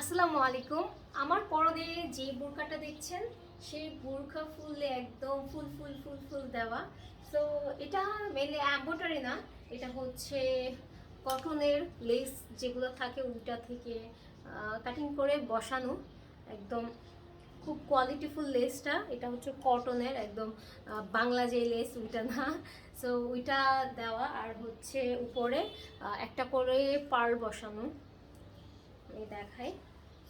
আসসালামু আলাইকুম। আমার পরনে যে বোরকাটা দেখছেন সেই বোরকা ফুল একদম ফুল ফুল ফুল ফুল দেওয়া। সো এটা মেনলি এমব্রয়ডারি না, এটা হচ্ছে কটনের লেস যেগুলো থাকে ওইটা থেকে কাটিং করে বসানো। একদম খুব কোয়ালিটিফুল লেসটা, এটা হচ্ছে কটনের একদম বাংলা যে লেস ওইটা না। সো ওইটা দেওয়া আর হচ্ছে উপরে একটা করে পাড় বসানো। এই দেখাই।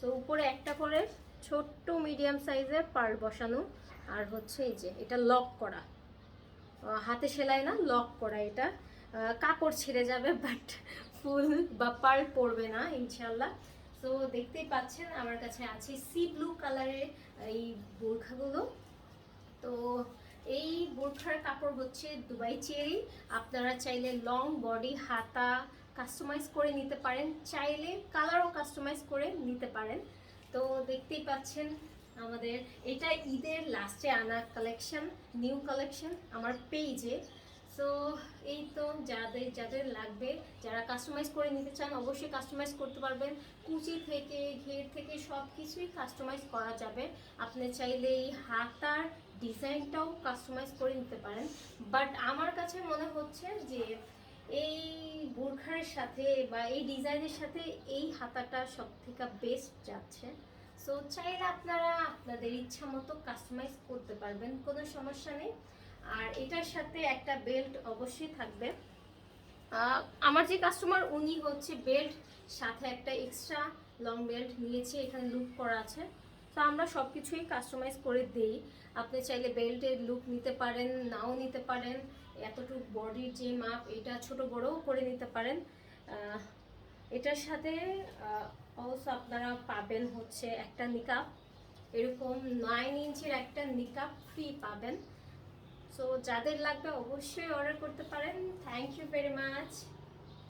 তো উপরে একটা করে ছোট্ট মিডিয়াম সাইজের পার্ল বসানো আর হচ্ছে এই যে এটা লক করা, হাতে সেলাই না, লক করা। এটা কাপড় ছিঁড়ে যাবে বাট ফুল বা পার্ল পড়বে না ইনশাল্লাহ। তো দেখতেই পাচ্ছেন আমার কাছে আছে সি ব্লু কালারের এই বোরখাগুলো। তো এই বোরখার কাপড় হচ্ছে দুবাই চেরি। আপনারা চাইলে লং বডি হাতা কাস্টমাইজ করে নিতে পারেন, চাইলে কালারও কাস্টমাইজ করে নিতে পারেন। তো দেখতেই পাচ্ছেন আমাদের এটা ঈদের লাস্টে আনা কালেকশন, নিউ কালেকশন আমার পেজে। সো এই তো যাদের যাদের লাগবে, যারা কাস্টমাইজ করে নিতে চান অবশ্যই কাস্টমাইজ করতে পারবেন। কুচি থেকে ঘের থেকে সব কিছুই কাস্টমাইজ করা যাবে। আপনি চাইলে এই হাতার ডিজাইনটাও কাস্টমাইজ করে নিতে পারেন। বাট আমার কাছে মনে হচ্ছে যে এই বোরখার সাথে বা এই ডিজাইনের সাথে এই হাতাটা সব থেকে বেস্ট যাচ্ছে। সো চাইলে আপনারা আপনাদের ইচ্ছা মতো কাস্টমাইজ করতে পারবেন, কোনো সমস্যা নেই। আর এটার সাথে একটা বেল্ট অবশ্যই থাকবে। আমার যে কাস্টমার উনি হচ্ছে বেল্ট সাথে একটা এক্সট্রা লং বেল্ট নিয়েছে, এখানে লুক করা আছে। তো আমরা সব কিছুই কাস্টমাইজ করে দিই। আপনি চাইলে বেল্টের লুক নিতে পারেন, নাও নিতে পারেন। এতটুকু বডির যে মাপ এটা ছোট বড়ও করে নিতে পারেন। এটার সাথে অবশ্য আপনারা পাবেন হচ্ছে একটা নিকাব, এরকম 9 ইঞ্চির একটা নিকাব ফ্রি পাবেন। সো যাদের লাগবে অবশ্যই অর্ডার করতে পারেন। Thank you very much.